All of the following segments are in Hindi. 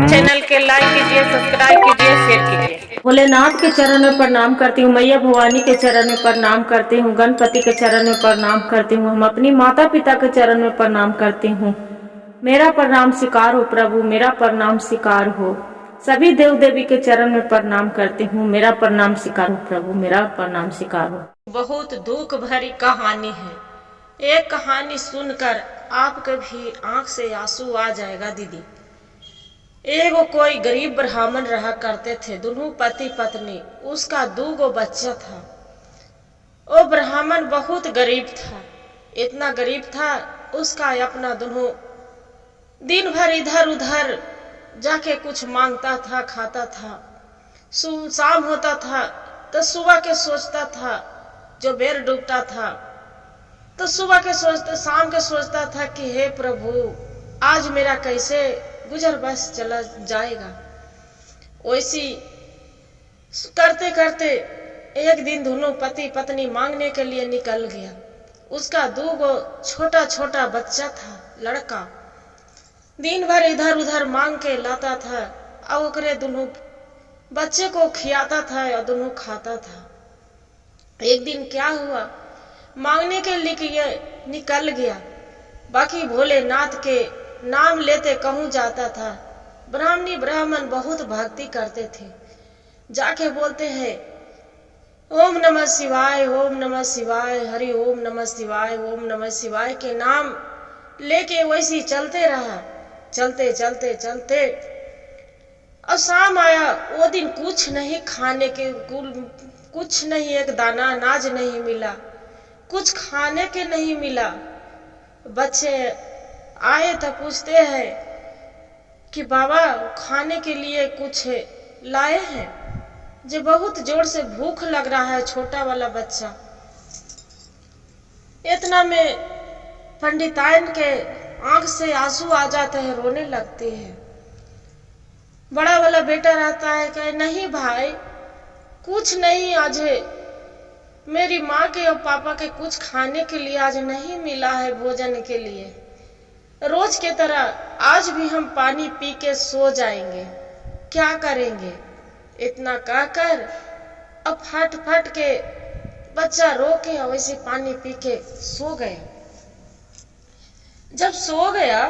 चैनल के लाइक कीजिए, सब्सक्राइब कीजिए, शेयर कीजिए। भोलेनाथ के चरण में प्रणाम करती हूँ, मैया भवानी के चरण में प्रणाम करती हूँ, गणपति के चरण में प्रणाम करती हूँ, हम अपनी माता पिता के चरण में प्रणाम करती हूँ। मेरा प्रणाम स्वीकार हो प्रभु, मेरा प्रणाम स्वीकार हो। सभी देव देवी के चरण में प्रणाम करती हूँ, मेरा प्रणाम स्वीकार हो प्रभु, मेरा प्रणाम स्वीकार हो। बहुत दुख भरी कहानी है। एक कहानी सुनकर आपके भी आंख से आंसू आ जाएगा दीदी। एगो कोई गरीब ब्राह्मण रहा करते थे, दोनों पति पत्नी, उसका 2 बच्चा था। वो ब्राह्मण बहुत गरीब था, इतना गरीब था उसका अपना दोनों दिन भर इधर उधर जाके कुछ मांगता था, खाता था। शाम होता था तो सुबह के सोचता था, जो बेर डूबता था तो सुबह के सोचता, शाम के सोचता था कि हे प्रभु आज मेरा कैसे गुजर बस चला जाएगा। वैसी करते करते एक दिन दोनों पति पत्नी मांगने के लिए निकल गया। उसका 2 छोटा छोटा बच्चा था, लड़का। दिन भर इधर उधर मांग के लाता था और ओकरे दोनों बच्चे को खियाता था और दोनों खाता था। एक दिन क्या हुआ, मांगने के लिए निकल गया, बाकी भोलेनाथ के नाम लेते कहूं जाता था। ब्राह्मण बहुत भक्ति करते थे, जाके बोलते हैं ओम नमः शिवाय, ओम नमः शिवाय, हरि ओम नमः शिवाय, ओम नमः शिवाय के नाम लेके वैसे चलते रहा। चलते चलते चलते और शाम आया। वो दिन कुछ नहीं खाने के, कुछ नहीं, एक दाना अनाज नहीं मिला, कुछ खाने के नहीं मिला। बच्चे आए तो पूछते हैं कि बाबा खाने के लिए कुछ लाए हैं? जो बहुत जोर से भूख लग रहा है, छोटा वाला बच्चा। इतना में पंडिताइन के आंख से आंसू आ जाते हैं, रोने लगते हैं। बड़ा वाला बेटा रहता है कि नहीं भाई कुछ नहीं, आज मेरी माँ के और पापा के कुछ खाने के लिए आज नहीं मिला है, भोजन के लिए। रोज के तरह आज भी हम पानी पी के सो जाएंगे, क्या करेंगे? इतना कहकर अब फट फट के बच्चा रो के वैसे पानी पी के सो गया। जब सो गया,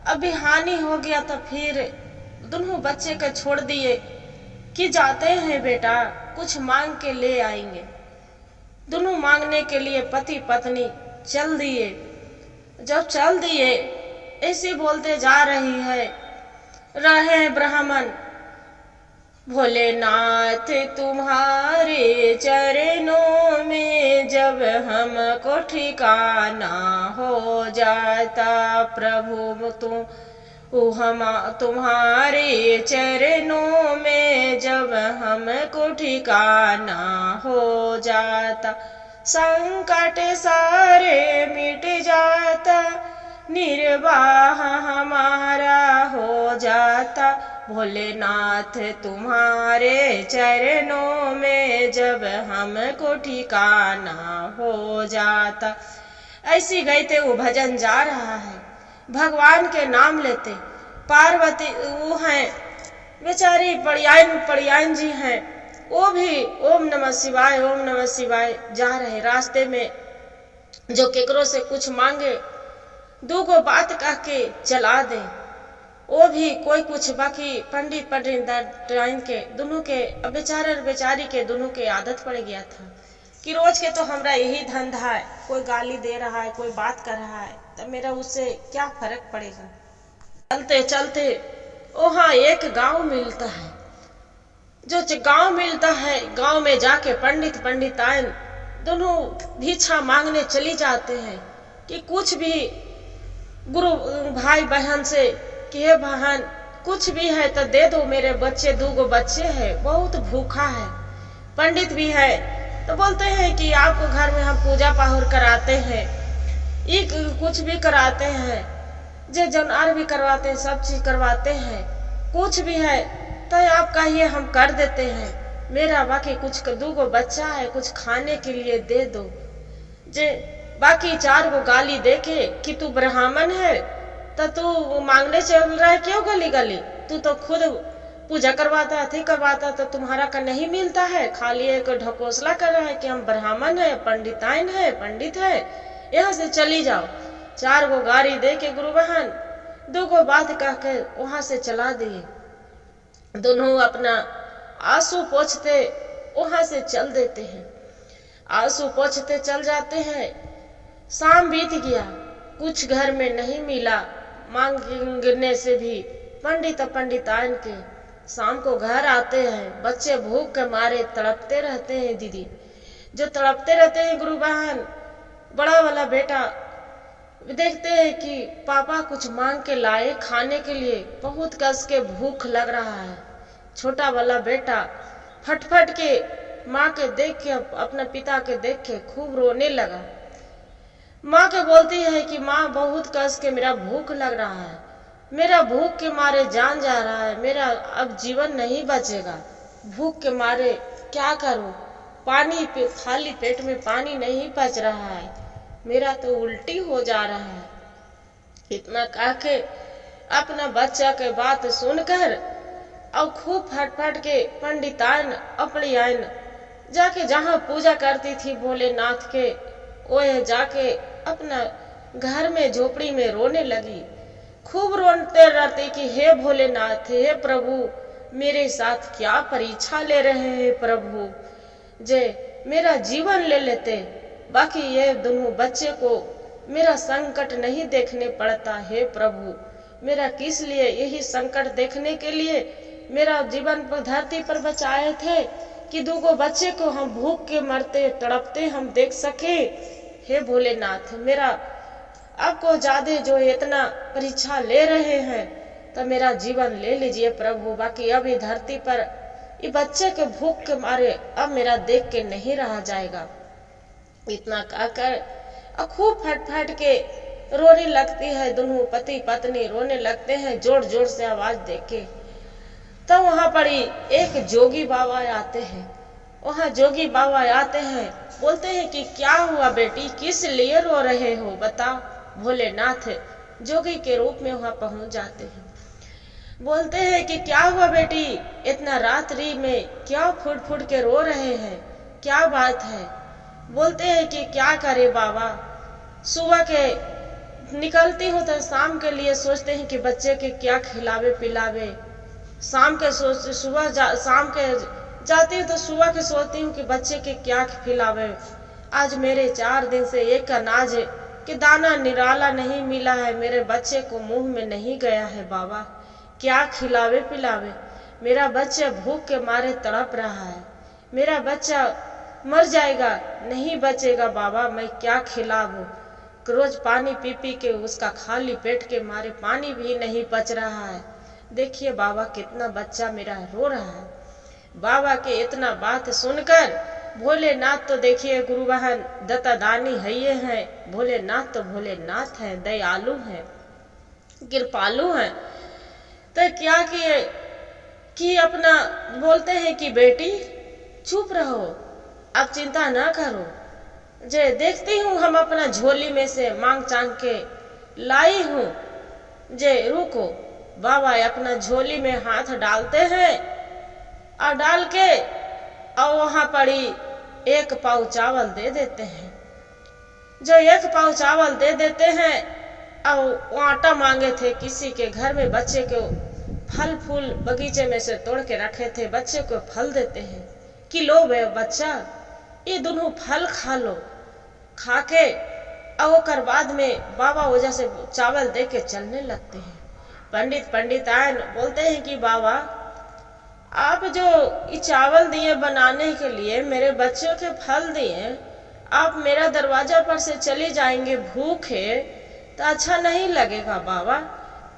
अभी हानि हो गया, तो फिर दोनों बच्चे को छोड़ दिए कि जाते हैं बेटा, कुछ मांग के ले आएंगे। दोनों मांगने के लिए पति पत्नी चल दिए। जब चल दिए, ऐसे बोलते जा रही है, रहे ब्राह्मण भोलेनाथ तुम्हारे चरणों में जब हमको ठिकाना हो जाता, प्रभु तुम्हारे चरणों में जब हमको ठिकाना हो जाता, संकट सारे मिट जाता, निर्वाह हमारा हो जाता। भोलेनाथ तुम्हारे चरणों में जब हमको ठिकाना हो जाता। ऐसी गाते वो भजन जा रहा है, भगवान के नाम लेते। पार्वती वो हैं बेचारी, पड़ियान जी हैं, वो भी ओम नमः शिवाय, ओम नमः शिवाय जा रहे। रास्ते में जो केकरो से कुछ मांगे, 2 बात कह के चला दे, वो भी कोई कुछ। बाकी पंडित के दोनों के, बेचारी के दोनों के आदत पड़ गया था कि रोज के तो हमरा यही धंधा है, कोई गाली दे रहा है, कोई बात कर रहा है, तो मेरा उससे क्या फर्क पड़ेगा। चलते चलते वहाँ एक गांव मिलता है। जो गांव मिलता है, गांव में जाके पंडिताइन दोनों भिक्षा मांगने चली जाते हैं कि कुछ भी गुरु भाई बहन से कि हे बहन कुछ भी है तो दे दो, मेरे बच्चे 2 बच्चे हैं, बहुत भूखा है। पंडित भी है तो बोलते हैं कि आपको घर में हम पूजा पाहुर कराते हैं, ये कुछ भी कराते हैं, जे जनार भी करवाते हैं, सब चीज करवाते हैं, कुछ भी है तो आप कहिए हम कर देते हैं। मेरा बाकी कुछ 2 बच्चा है, कुछ खाने के लिए दे दो। जे बाकी 4 गाली देके कि तू ब्राह्मण है, तो तू मांगने चल रहा है क्यों गली गली? तू तो खुद पूजा करवाता थी करवाता तो तुम्हारा का नहीं मिलता है, खाली एक ढकोसला कर रहा है कि हम ब्राह्मण है, पंडिताइन है, पंडित है, यहाँ से चली जाओ। 4 गो गाड़ी दे के गुरु बहन 2 गो बात कह के वहां से चला दिए। दोनों अपना आंसू पोंछते वहां से चल देते हैं। आंसू पोंछते चल जाते हैं। शाम बीत गया, कुछ घर में नहीं मिला, मांगने से भी पंडिताइन के। शाम को घर आते हैं, बच्चे भूख के मारे तड़पते रहते हैं दीदी, जो तड़पते रहते हैं गुरु बहन। बड़ा वाला बेटा देखते हैं कि पापा कुछ मांग के लाए खाने के लिए, बहुत कस के भूख लग रहा है। छोटा वाला बेटा फटफट के माँ के देख के, अपने पिता के देख के खूब रोने लगा। माँ के बोलती है कि माँ बहुत कस के मेरा भूख लग रहा है, मेरा भूख के मारे जान जा रहा है, मेरा अब जीवन नहीं बचेगा, भूख के मारे क्या करूं, पानी पे खाली पेट में पानी नहीं पच रहा है, मेरा तो उल्टी हो जा रहा है। इतना कह के अपना बच्चा के बात सुनकर और खूब फटफट के पंडिताइन अपनी आइन जाके जहाँ पूजा करती थी भोलेनाथ के, वो जाके अपना घर में झोपड़ी में रोने लगी। खूब रोते रहते कि हे भोलेनाथ, हे प्रभु, मेरे साथ क्या परीक्षा ले रहे हैं प्रभु, जे मेरा जीवन ले लेते, बाकी ये दोनों बच्चे को मेरा संकट नहीं देखने पड़ता। हे प्रभु, मेरा किस लिए यही संकट देखने के लिए मेरा जीवन पर धरती पर बचाए थे कि 2 गो बच्चे को हम भूख के मरते तड़पते हम देख सके। हे भोलेनाथ, मेरा आपको ज्यादा जो इतना परीक्षा ले रहे हैं तो मेरा जीवन ले लीजिए प्रभु, बाकी अभी धरती पर ये बच्चे के भूख के मारे अब मेरा देख के नहीं रहा जाएगा। इतना कहकर खूब फट के रोने लगती है, दोनों पति पत्नी रोने लगते हैं जोर जोर से आवाज देके। तो वहां पर एक जोगी बाबा आते हैं। वहां जोगी बाबा आते हैं, बोलते हैं कि क्या हुआ बेटी, किस लिए रो रहे हो बताओ। भोलेनाथ जोगी के रूप में वहां पहुंच जाते हैं। बोलते हैं कि क्या हुआ बेटी, इतना रात्रि में क्या फुट फुट के रो रहे हैं, क्या बात है। बोलते हैं कि क्या करे बाबा, सुबह के निकलती हूँ तो शाम के लिए सोचते हैं कि बच्चे के क्या खिलावे पिलावे, शाम के सोचते शाम के जाती हूँ तो सुबह के सोचती हूँ कि बच्चे के क्या खिलावे। आज मेरे 4 दिन से एक अनाज के दाना निराला नहीं मिला है, मेरे बच्चे को मुंह में नहीं गया है बाबा, क्या खिलावे पिलावे। मेरा बच्चा भूख के मारे तड़प रहा है, मेरा बच्चा मर जाएगा, नहीं बचेगा बाबा, मैं क्या खिलाऊं। रोज पानी पी पी के उसका खाली पेट के मारे पानी भी नहीं पच रहा है। देखिए बाबा कितना बच्चा मेरा रो रहा है। बाबा के इतना बात सुनकर भोलेनाथ तो देखिए गुरु बहन दत्ता दानी है ये है, भोलेनाथ तो भोलेनाथ है, दयालु है, कृपालु है। तो क्या किए कि अपना बोलते हैं कि बेटी चुप रहो, अब चिंता ना करो, जे देखती हूँ हम अपना झोली में से मांग चांग के लाई हूँ, जे रुको। बाबा अपना झोली में हाथ डालते हैं और डाल के और वहां पड़ी 1 पाव चावल दे देते हैं। जो 1 पाव चावल दे देते हैं और आटा मांगे थे किसी के घर में, बच्चे को फल फूल बगीचे में से तोड़ के रखे थे, बच्चे को फल देते हैं कि लो बच्चा ये दोनों फल खा लो। खा के और बाद में बाबा वजह से चावल दे के चलने लगते हैं। पंडिताइन बोलते हैं कि बाबा आप जो ये चावल दिए बनाने के लिए, मेरे बच्चों के फल दिए, आप मेरा दरवाजा पर से चले जाएंगे भूखे तो अच्छा नहीं लगेगा बाबा,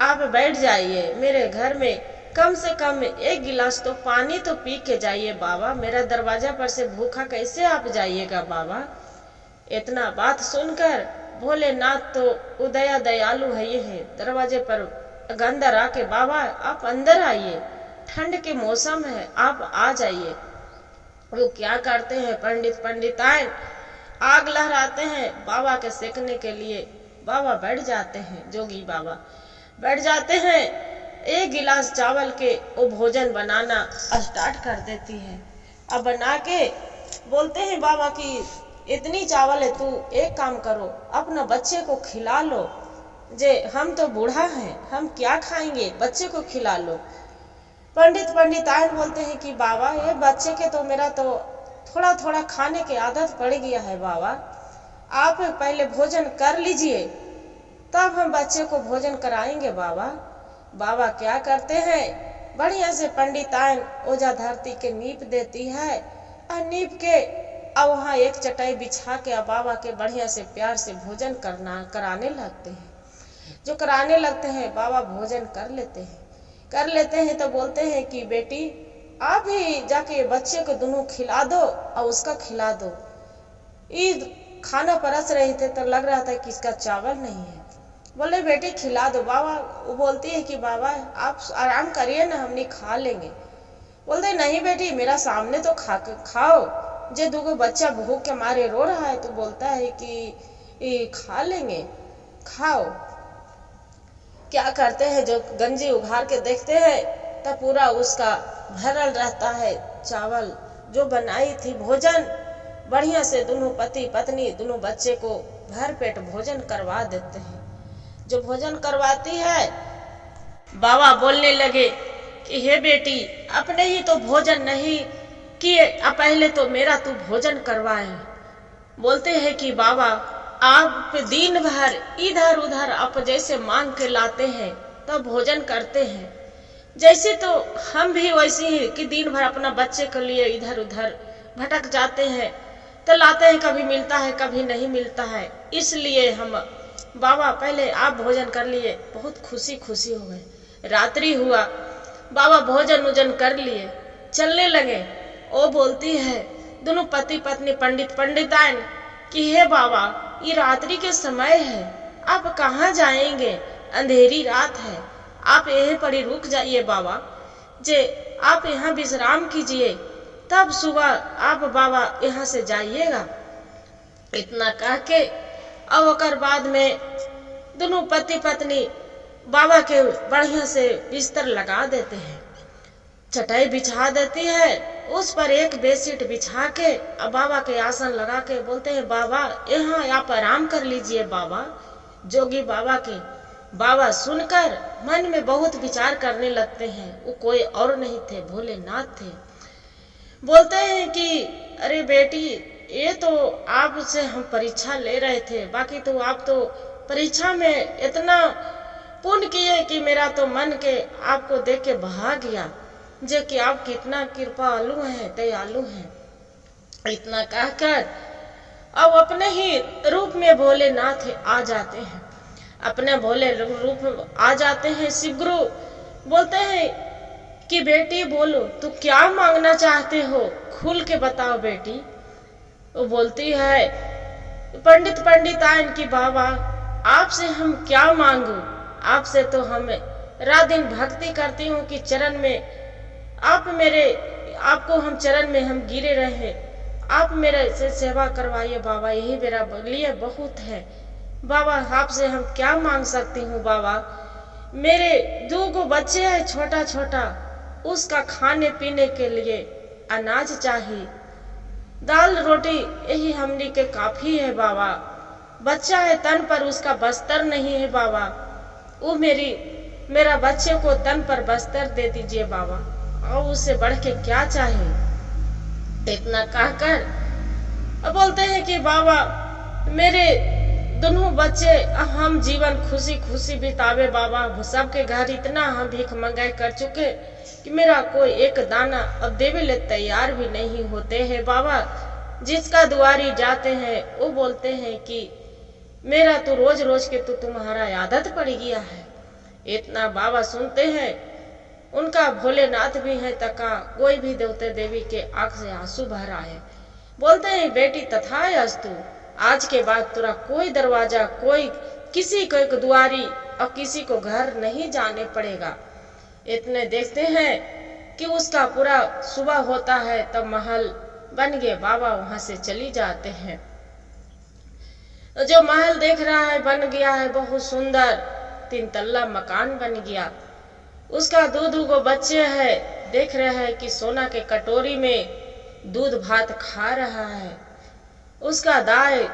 आप बैठ जाइए मेरे घर में, कम से कम 1 गिलास तो पानी तो पी के जाइए बाबा, मेरा दरवाजा पर से भूखा कैसे आप जाइएगा बाबा। इतना बात सुनकर भोलेनाथ तो उदया दयालु है ये है, दरवाजे पर अंदर आके बाबा आप अंदर आइए, ठंड के मौसम है, आप आ जाइए। वो क्या करते हैं पंडिताइन आग लहराते हैं बाबा के सेकने के लिए। बाबा बैठ जाते हैं, जोगी बाबा बैठ जाते हैं। एक गिलास चावल के वो भोजन बनाना स्टार्ट कर देती है। अब बना के बोलते हैं बाबा कि इतनी चावल है, तू एक काम करो, अपना बच्चे को खिला लो। जे हम तो बूढ़ा हैं, हम क्या खाएंगे, बच्चे को खिला लो। पंडितायन बोलते हैं कि बाबा ये बच्चे के तो मेरा तो थोड़ा थोड़ा खाने की आदत पड़ गया है बाबा, आप पहले भोजन कर लीजिए तब हम बच्चे को भोजन कराएंगे बाबा। बाबा क्या करते हैं, बढ़िया से पंडितायन ओजा धरती के नीप देती है और नीप के अब वहाँ एक चटाई बिछा के अब बाबा के बढ़िया से प्यार से भोजन कराने लगते हैं। जो कराने लगते हैं बाबा भोजन कर लेते हैं तो बोलते हैं कि बेटी आप ही जाके बच्चे को दोनों खिला दो और उसका खिला दो। ईद खाना परस रहे थे तो लग रहा था कि इसका चावल नहीं है। बोले बेटी खिला दो। बाबा वो बोलती है कि बाबा आप आराम करिए ना, हमने खा लेंगे। बोलते नहीं बेटी मेरा सामने तो खाओ, जे दूगो बच्चा भूख के मारे रो रहा है तो बोलता है कि खा लेंगे, खाओ। क्या करते हैं, जो गंजी उघार के देखते हैं तब पूरा उसका भरल रहता है चावल। जो बनाई थी भोजन बढ़िया से दोनों पति पत्नी दोनों बच्चे को भर पेट भोजन करवा देते हैं। जो भोजन करवाती है बाबा बोलने लगे कि हे बेटी अपने ही तो भोजन नहीं किए, अब पहले तो मेरा तू भोजन करवाए। बोलते हैं कि बाबा आप दिन भर इधर उधर आप जैसे मांग के लाते हैं तब भोजन करते हैं, जैसे तो हम भी वैसे ही कि दिन भर अपना बच्चे के लिए इधर उधर भटक जाते हैं तो लाते हैं, कभी मिलता है कभी नहीं मिलता है। इसलिए हम बाबा पहले आप भोजन कर लिए, बहुत खुशी हो गए। रात्रि हुआ, बाबा भोजन उजन कर लिए, चलने लगे। वो बोलती है दोनों पति पत्नी पंडितायन कि हे बाबा ये रात्रि के समय है, आप कहाँ जाएंगे, अंधेरी रात है, आप यहीं पर ही रुक जाइए बाबा, जे आप यहाँ विश्राम कीजिए तब सुबह आप बाबा यहाँ से जाइएगा। इतना कह के अब ओकर बाद में दोनों पति पत्नी बाबा के बढ़िया से बिस्तर लगा देते हैं, चटाई बिछा देती है, उस पर एक बेडशीट बिछा के अब बाबा के आसन लगा के बोलते हैं बाबा यहाँ आप आराम कर लीजिए बाबा। जोगी बाबा के बाबा सुनकर मन में बहुत विचार करने लगते हैं। वो कोई और नहीं थे, भोलेनाथ थे। बोलते हैं कि अरे बेटी ये तो आपसे हम परीक्षा ले रहे थे, बाकी तो आप तो परीक्षा में इतना पुण्य किए कि मेरा तो मन के आपको देख के बहा गया, जो कि आप कितना कृपालु हैं, दयालु हैं। इतना कहकर अब अपने ही रूप में भोलेनाथ आ जाते हैं, अपने भोले रूप में आ जाते हैं। शिवगुरु बोलते हैं कि बेटी बोलो तू क्या मांगना चाहते हो, खुल के बताओ बेटी। वो बोलती है पंडितायन की बाबा आपसे हम क्या मांगू, आपसे तो हम रात दिन भक्ति करती हूँ कि चरण में आपको हम चरण में हम गिरे रहे, आप मेरे से सेवा करवाइए बाबा, यही मेरा लिए बहुत है बाबा, आपसे हम क्या मांग सकती हूँ बाबा। मेरे 2 बच्चे हैं छोटा छोटा, उसका खाने पीने के लिए अनाज चाहिए, दाल रोटी यही हमने के काफी है बाबा। बच्चा है तन पर उसका बस्तर नहीं है बाबा, वो मेरा बच्चे को तन पर बस्तर दे दीजिए बाबा, और उससे बढ़ के क्या चाहिए। इतना कहकर अब बोलते हैं कि बाबा मेरे दोनों बच्चे हम जीवन खुशी खुशी बितावे बाबा, सबके घर इतना हम भीख मंगाई कर चुके कि मेरा कोई एक दाना अब देवे ले तैयार भी नहीं होते हैं बाबा। जिसका दुआरी जाते हैं वो बोलते हैं कि मेरा तो रोज रोज के तो तुम्हारा आदत पड़ गया है। इतना बाबा सुनते हैं, उनका भोलेनाथ भी है तका कोई भी देवते देवी के आंख से आंसू भर आए। बोलते हैं बेटी तथास्तु, आज के बाद तेरा कोई दरवाजा कोई किसी को एक दुआरी और किसी को घर नहीं जाने पड़ेगा। इतने देखते हैं कि उसका पूरा सुबह होता है तब महल बन गए, बाबा वहां से चली जाते हैं। जो महल देख रहा है बन गया है बहुत सुंदर, 3 तल्ला मकान बन गया। उसका 2 बच्चे हैं, देख रहे हैं कि सोना के कटोरी में दूध भात खा रहा है। उसका दाई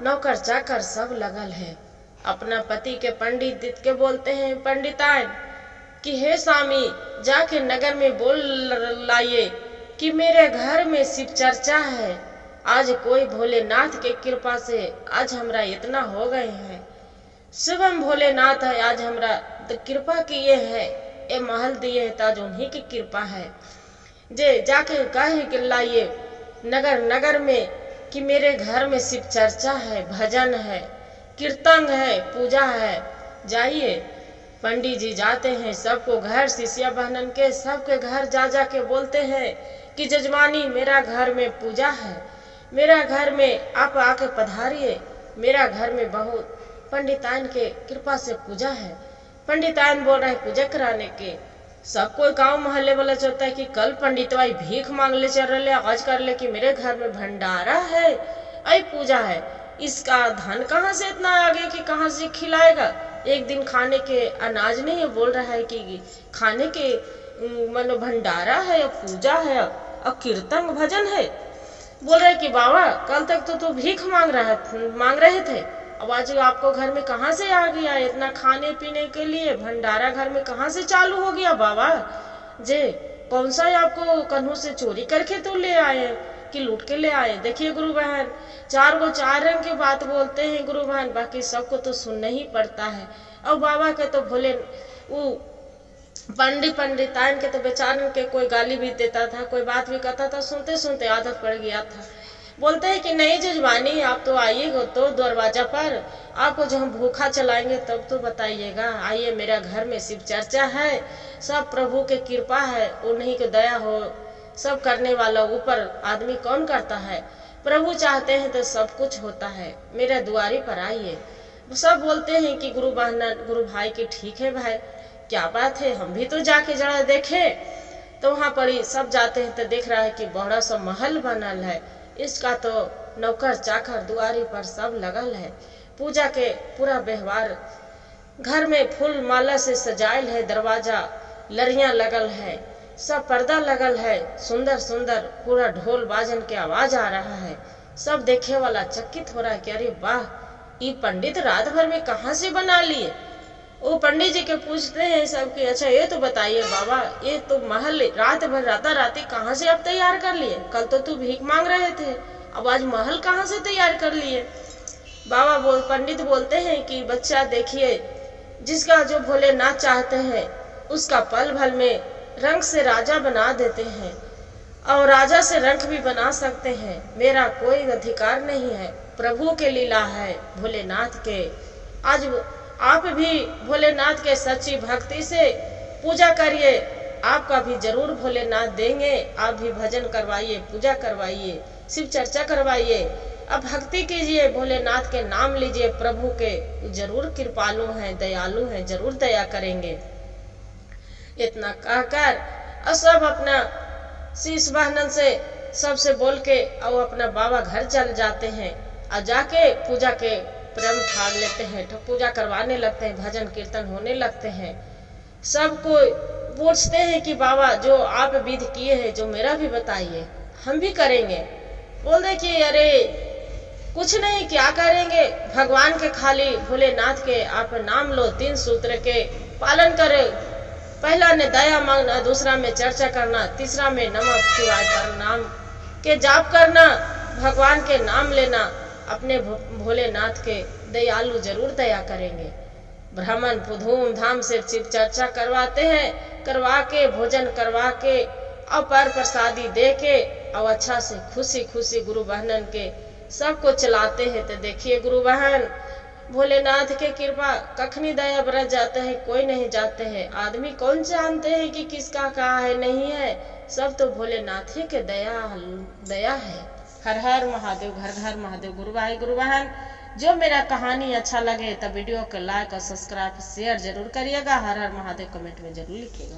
नौकर चाकर सब लगल है। अपना पति के पंडित के बोलते हैं, पंडिताइन कि हे स्वामी, जाके नगर में बोल लाइए कि मेरे घर में शिव चर्चा है। आज कोई भोलेनाथ के कृपा से आज हमरा इतना हो गए हैं। शिवम भोलेनाथ है, आज हमरा कृपा किए है, ये महल दिए है, ताज उन्हीं की कृपा है। जे जाके कहे कि लाइए नगर में कि मेरे घर में शिव चर्चा है, भजन है, कीर्तन है, पूजा है। जाइए। पंडित जी जाते हैं, सबको घर, शिष्या बहनन के सबके घर जा के बोलते हैं कि जजमानी मेरा घर में पूजा है, मेरा घर में आप आके पधारिए, मेरा घर में बहुत पंडिताइन के कृपा से पूजा है। पंडिताइन बोल रहे हैं पूजा कराने के। सब कोई गांव मोहल्ले वाला चाहता है कि कल पंडितवाई भीख मांग ले चल रहे, आज कर ले कि मेरे घर में भंडारा है, आई पूजा है। इसका धन कहाँ से इतना आ गया कि कहाँ से खिलाएगा? एक दिन खाने के अनाज नहीं है, बोल रहा है कि खाने के मानो भंडारा है, पूजा है और कीर्तन भजन है। बोल रहे कि बाबा कल तक तो भीख मांग रहे थे, अब आज आपको घर में कहाँ से आ गया इतना खाने पीने के लिए? भंडारा घर में कहाँ से चालू हो गया बाबा? जे कौन सा आपको कन्हू से चोरी करके तो ले आए कि लूट के ले आए? देखिए गुरु बहन, 4 रंग की बात बोलते हैं गुरु बहन, बाकी सबको तो सुनना ही पड़ता है। और बाबा के तो भोले वो पंडिताइन के तो बेचारन के कोई गाली भी देता था, कोई बात भी कहता था, सुनते सुनते आदत पड़ गया था। बोलते हैं कि नहीं जजमानी, आप तो आइएगा तो दरवाजा पर, आपको जो हम भूखा चलाएंगे तब तो बताइएगा। आइए, मेरा घर में शिव चर्चा है, सब प्रभु के कृपा है, उन्हीं की दया हो, सब करने वाला ऊपर आदमी कौन करता है? प्रभु चाहते हैं तो सब कुछ होता है। मेरे द्वारी पर आइए। सब बोलते हैं कि गुरु भाई की ठीक है भाई, क्या बात है, हम भी तो जाके जरा देखे। तो वहाँ पर ही सब जाते हैं तो देख रहा है कि बड़ा सा महल बनल है। इसका तो नौकर चाकर दुआरी पर सब लगल है। पूजा के पूरा व्यवहार, घर में फूल माला से सजायल है, दरवाजा लड़ियां लगल है, सब पर्दा लगल है, सुंदर सुंदर पूरा ढोल बाजन के आवाज आ रहा है। सब देखे वाला चकित हो रहा है कि अरे वाह, ये पंडित रात भर में कहाँ से बना लिए? वो पंडित जी के पूछते हैं सब कि अच्छा ये तो बताइए बाबा, ये तो महल रात भर राती कहाँ से आप तैयार कर लिए? कल तो तू भीख मांग रहे थे, अब आज महल कहाँ से तैयार कर लिए? पंडित बोलते हैं कि बच्चा देखिए, जिसका जो भोलेनाथ चाहते हैं उसका पल भर में रंग से राजा बना देते हैं, और राजा से रंग भी बना सकते हैं। मेरा कोई अधिकार नहीं है, प्रभु के लीला है, भोलेनाथ के। आज आप भी भोलेनाथ के सच्ची भक्ति से पूजा करिए, आपका भी जरूर भोलेनाथ देंगे। आप भी भजन करवाइए, पूजा करवाइए, शिव चर्चा करवाइए, अब भक्ति कीजिए, भोलेनाथ के नाम लीजिए, प्रभु के जरूर कृपालु हैं, दयालु हैं, जरूर दया करेंगे। इतना कहकर और सब अपना शीश बहनन से सबसे बोल के और अपना बाबा घर चल जाते हैं और जाके पूजा के प्रेम ठान लेते हैं, तो पूजा करवाने लगते हैं, भजन कीर्तन होने लगते हैं। सबको पूछते हैं कि बाबा जो आप विधि किए हैं, जो मेरा भी बताइए, हम भी करेंगे। बोल रहे कि अरे कुछ नहीं, क्या करेंगे, भगवान के खाली भोलेनाथ के आप नाम लो, 3 सूत्र के पालन करे। पहला ने दया मांगना, दूसरा में चर्चा करना, तीसरा में नमः शिवाय पर नाम के जाप करना, भगवान के नाम लेना। अपने भोलेनाथ के दयालु जरूर दया करेंगे। ब्राह्मण धूमधाम से शिव चर्चा करवाते हैं, करवा के भोजन करवा के और पर प्रसादी दे के और अच्छा से खुशी खुशी गुरु बहनन के सबको चलाते हैं। तो देखिए गुरु बहन, भोलेनाथ के कृपा कखनी दया बरस जाते हैं, कोई नहीं जाते हैं। आदमी कौन जानते हैं कि किसका कहा है नहीं है, सब तो भोलेनाथ ही के दया है। हर हर महादेव, घर घर महादेव। गुरु बहन, जो मेरा कहानी अच्छा लगे तो वीडियो को लाइक और सब्सक्राइब शेयर जरूर करिएगा। हर हर महादेव कमेंट में जरूर लिखिएगा।